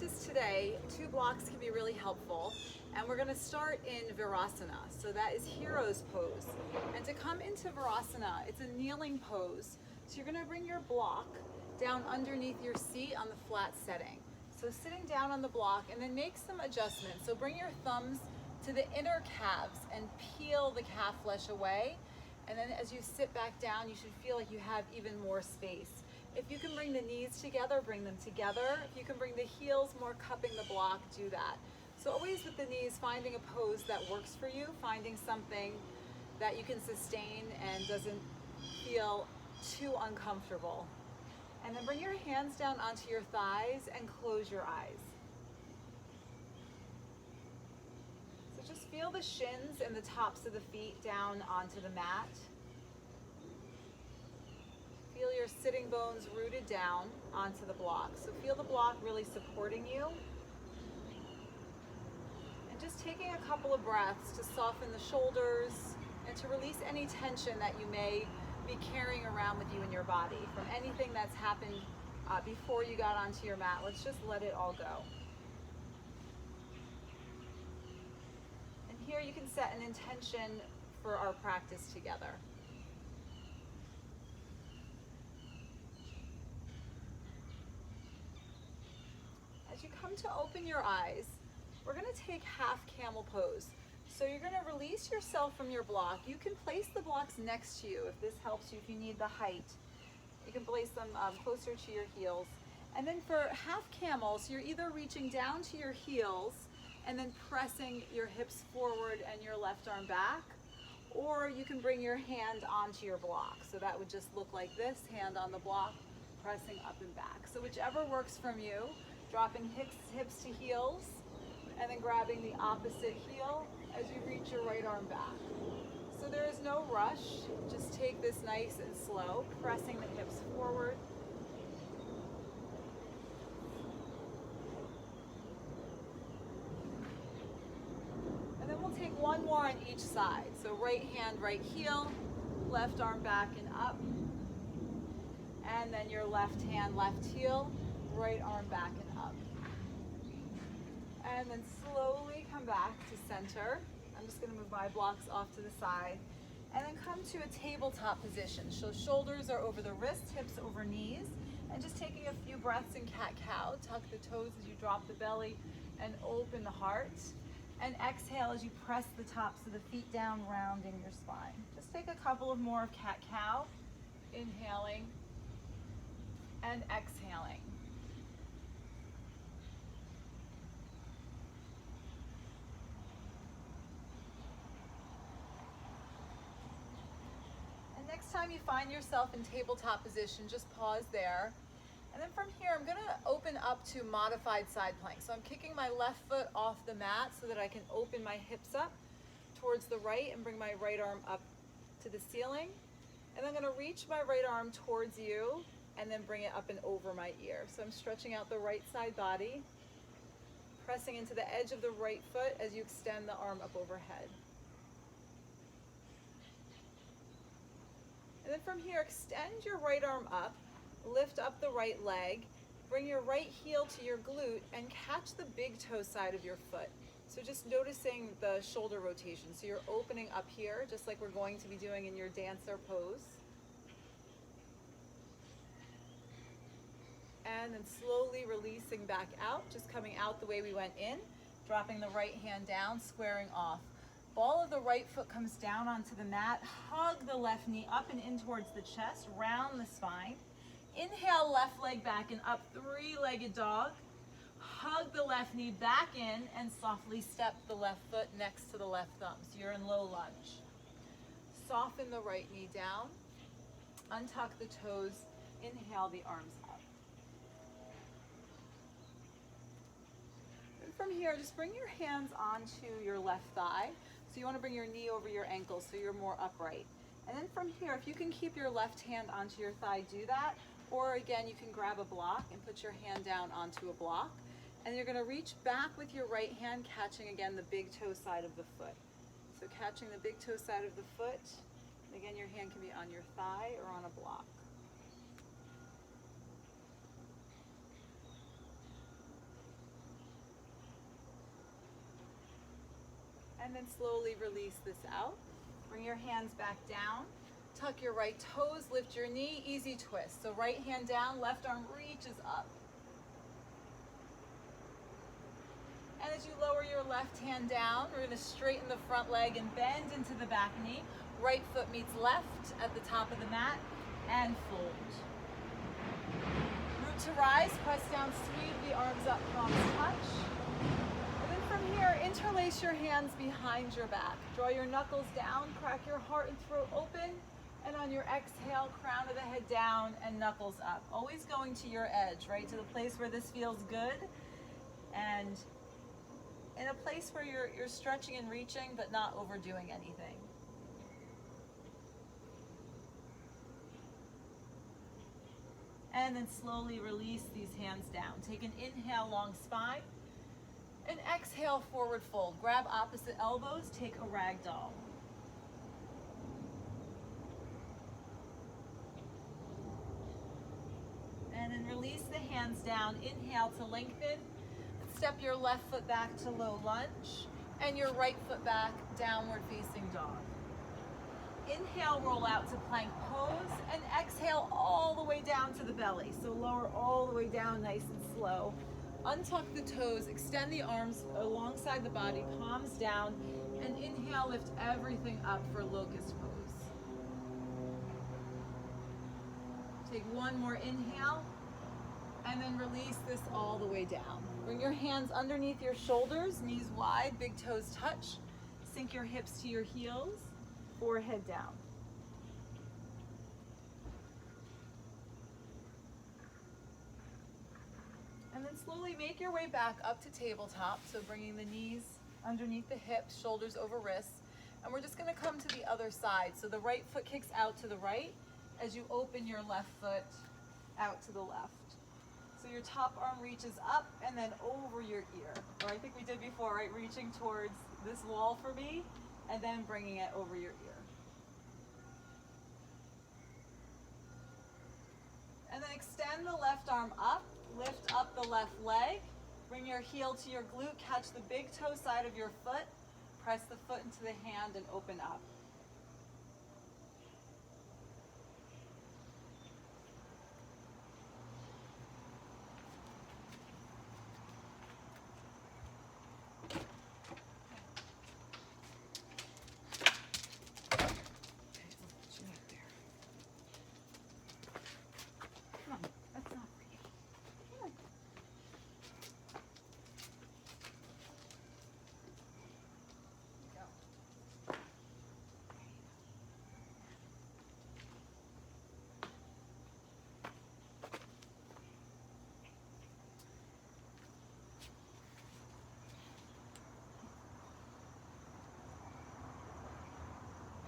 practice today, 2 blocks can be really helpful. And we're gonna start in Virasana. So that is hero's pose. And to come into Virasana, it's a kneeling pose. So you're gonna bring your block down underneath your seat on the flat setting. So sitting down on the block, and then make some adjustments. So bring your thumbs to the inner calves and peel the calf flesh away. And then as you sit back down, you should feel like you have even more space. If you can bring the knees together, bring them together. If you can bring the heels more cupping the block, do that. So always with the knees, finding a pose that works for you, finding something that you can sustain and doesn't feel too uncomfortable. And then bring your hands down onto your thighs and close your eyes. So just feel the shins and the tops of the feet down onto the mat. Feel your sitting bones rooted down onto the block. So feel the block really supporting you. And just taking a couple of breaths to soften the shoulders and to release any tension that you may be carrying around with you in your body from anything that's happened before you got onto your mat. Let's just let it all go. And here you can set an intention for our practice together. As you come to open your eyes, we're going to take half camel pose. So you're going to release yourself from your block. You can place the blocks next to you if this helps you, if you need the height. You can place them closer to your heels. And then for half camel, so you're either reaching down to your heels and then pressing your hips forward and your left arm back, or you can bring your hand onto your block. So that would just look like this, hand on the block, pressing up and back. So whichever works from you. Dropping hips to heels, and then grabbing the opposite heel as you reach your right arm back. So there is no rush, just take this nice and slow, pressing the hips forward. And then we'll take one more on each side. So right hand, right heel, left arm back and up. And then your left hand, left heel, right arm back and up. And then slowly come back to center. I'm just going to move my blocks off to the side. And then come to a tabletop position. So shoulders are over the wrists, hips over knees. And just taking a few breaths in cat-cow. Tuck the toes as you drop the belly and open the heart. And exhale as you press the tops of the feet down, rounding your spine. Just take a couple of more of cat-cow. Inhaling and exhaling. And next time you find yourself in tabletop position, just pause there. And then from here, I'm gonna open up to modified side plank. So I'm kicking my left foot off the mat so that I can open my hips up towards the right and bring my right arm up to the ceiling. And I'm gonna reach my right arm towards you and then bring it up and over my ear. So I'm stretching out the right side body, pressing into the edge of the right foot as you extend the arm up overhead. And then from here, extend your right arm up, lift up the right leg, bring your right heel to your glute and catch the big toe side of your foot. So just noticing the shoulder rotation. So you're opening up here, just like we're going to be doing in your dancer pose. And then slowly releasing back out, just coming out the way we went in, dropping the right hand down, squaring off. Ball of the right foot comes down onto the mat, hug the left knee up and in towards the chest, round the spine. Inhale, left leg back and up, three-legged dog. Hug the left knee back in and softly step the left foot next to the left thumb. So you're in low lunge. Soften the right knee down, untuck the toes, inhale the arms up. From here, just bring your hands onto your left thigh. So you want to bring your knee over your ankle so you're more upright. And then from here, if you can keep your left hand onto your thigh, do that. Or again, you can grab a block and put your hand down onto a block. And you're going to reach back with your right hand, catching again the big toe side of the foot. So catching the big toe side of the foot. And again, your hand can be on your thigh or on a block. And then slowly release this out. Bring your hands back down. Tuck your right toes, lift your knee, easy twist. So right hand down, left arm reaches up. And as you lower your left hand down, we're going to straighten the front leg and bend into the back knee. Right foot meets left at the top of the mat and fold. Root to rise, press down, sweep the arms up, palms touch. And then from here, interlace your hands behind your back. Draw your knuckles down, crack your heart and throat open. And on your exhale, crown of the head down and knuckles up. Always going to your edge, right? To the place where this feels good. And in a place where you're stretching and reaching, but not overdoing anything. And then slowly release these hands down. Take an inhale, long spine. And exhale, forward fold. Grab opposite elbows, take a ragdoll. And then release the hands down. Inhale to lengthen. Step your left foot back to low lunge. And your right foot back, downward facing dog. Inhale, roll out to plank pose. And exhale all the way down to the belly. So lower all the way down, nice and slow. Untuck the toes, extend the arms alongside the body, palms down. And inhale, lift everything up for locust pose. Take one more inhale, and then release this all the way down. Bring your hands underneath your shoulders, knees wide, big toes touch. Sink your hips to your heels, forehead down. And then slowly make your way back up to tabletop, so bringing the knees underneath the hips, shoulders over wrists. And we're just gonna come to the other side. So the right foot kicks out to the right, as you open your left foot out to the left. So your top arm reaches up and then over your ear. Or I think we did before, right? Reaching towards this wall for me and then bringing it over your ear. And then extend the left arm up, lift up the left leg, bring your heel to your glute, catch the big toe side of your foot, press the foot into the hand and open up.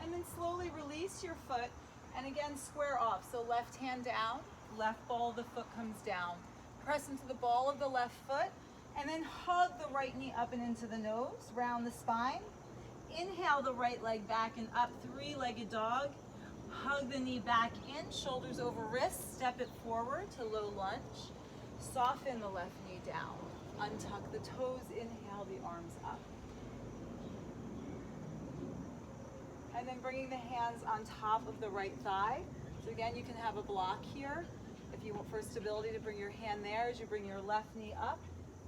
And then slowly release your foot and again square off. So left hand down, left ball of the foot comes down. Press into the ball of the left foot and then hug the right knee up and into the nose, round the spine. Inhale the right leg back and up, three-legged dog. Hug the knee back in, shoulders over wrists, step it forward to low lunge. Soften the left knee down. Untuck the toes, inhale the arms up. And then bringing the hands on top of the right thigh. So again, you can have a block here. If you want for stability to bring your hand there as you bring your left knee up,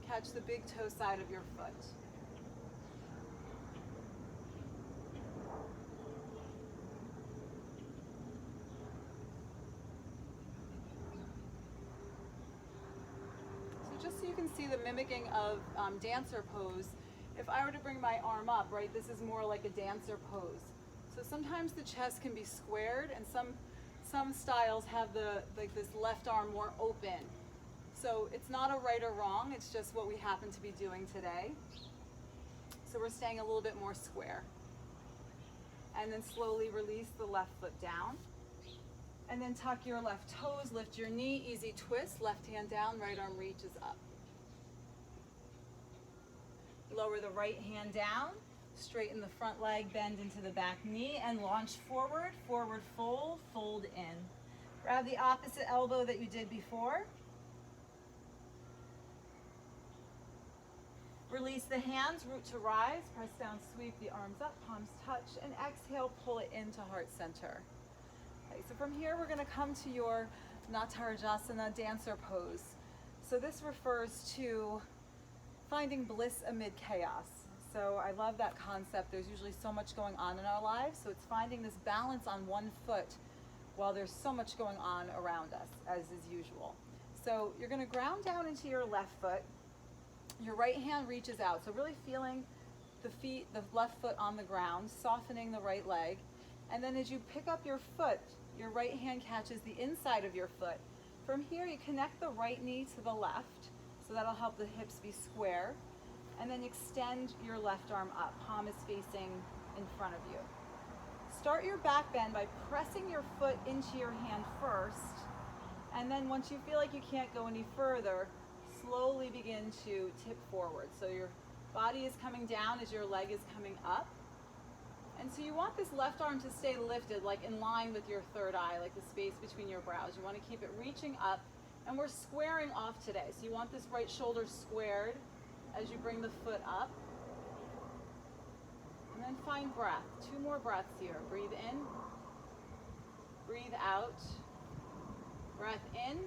catch the big toe side of your foot. So just so you can see the mimicking of dancer pose, if I were to bring my arm up, right, this is more like a dancer pose. So sometimes the chest can be squared and some styles have like this left arm more open. So it's not a right or wrong, it's just what we happen to be doing today. So we're staying a little bit more square. And then slowly release the left foot down. And then tuck your left toes, lift your knee, easy twist, left hand down, right arm reaches up. Lower the right hand down. Straighten the front leg, bend into the back knee, and launch forward, forward fold, fold in. Grab the opposite elbow that you did before. Release the hands, root to rise, press down, sweep the arms up, palms touch, and exhale, pull it into heart center. Okay, so from here we're gonna come to your Natarajasana dancer pose. So this refers to finding bliss amid chaos. So I love that concept. There's usually so much going on in our lives, so it's finding this balance on one foot while there's so much going on around us, as is usual. So you're gonna ground down into your left foot. Your right hand reaches out, so really feeling the left foot on the ground, softening the right leg. And then as you pick up your foot, your right hand catches the inside of your foot. From here, you connect the right knee to the left, so that'll help the hips be square. And then extend your left arm up, palm is facing in front of you. Start your back bend by pressing your foot into your hand first, and then once you feel like you can't go any further, slowly begin to tip forward. So your body is coming down as your leg is coming up. And so you want this left arm to stay lifted, like in line with your third eye, like the space between your brows. You want to keep it reaching up, and we're squaring off today. So you want this right shoulder squared as you bring the foot up. And then find breath. 2 more breaths here. Breathe in, breathe out, breath in,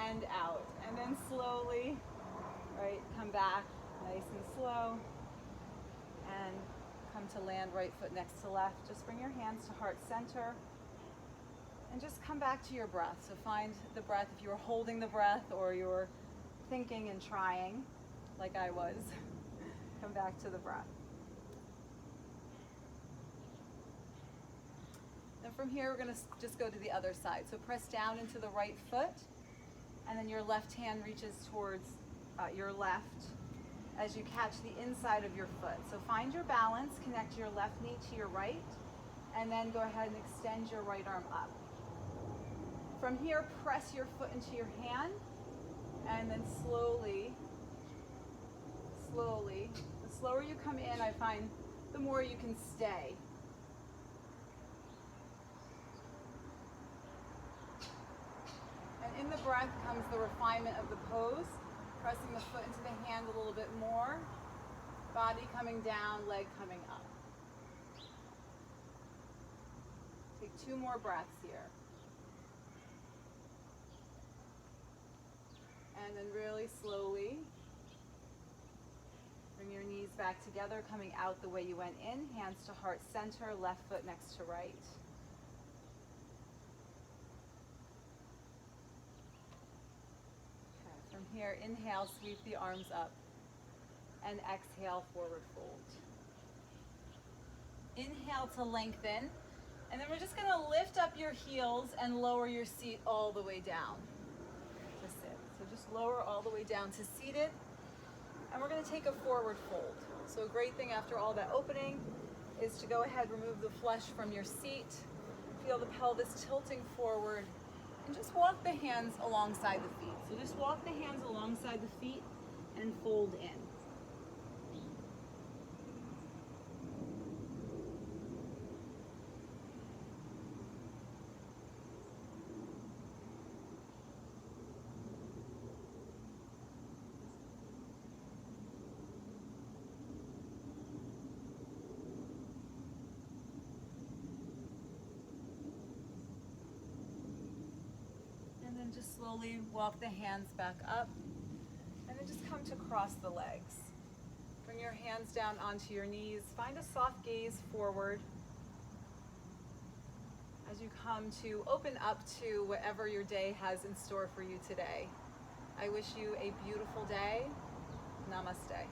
and out. And then slowly, right, come back nice and slow, and come to land right foot next to left. Just bring your hands to heart center, and just come back to your breath. So find the breath if you were holding the breath or you're thinking and trying, like I was. Come back to the breath. And from here, we're gonna just go to the other side. So press down into the right foot, and then your left hand reaches towards your left as you catch the inside of your foot. So find your balance, connect your left knee to your right, and then go ahead and extend your right arm up. From here, press your foot into your hand, and then slowly, the slower you come in, I find the more you can stay. And in the breath comes the refinement of the pose, pressing the foot into the hand a little bit more, body coming down, leg coming up. Take 2 more breaths here. And then really slowly bring your knees back together, coming out the way you went in, hands to heart center, left foot next to right. Okay, from here, inhale, sweep the arms up, and exhale, forward fold. Inhale to lengthen, and then we're just gonna lift up your heels and lower your seat all the way down to sit. So just lower all the way down to seated. And we're going to take a forward fold. So a great thing after all that opening is to go ahead, remove the flesh from your seat, feel the pelvis tilting forward, and just walk the hands alongside the feet. So just walk the hands alongside the feet and fold in. Just slowly walk the hands back up, and then just come to cross the legs. Bring your hands down onto your knees. Find a soft gaze forward as you come to open up to whatever your day has in store for you today. I wish you a beautiful day. Namaste.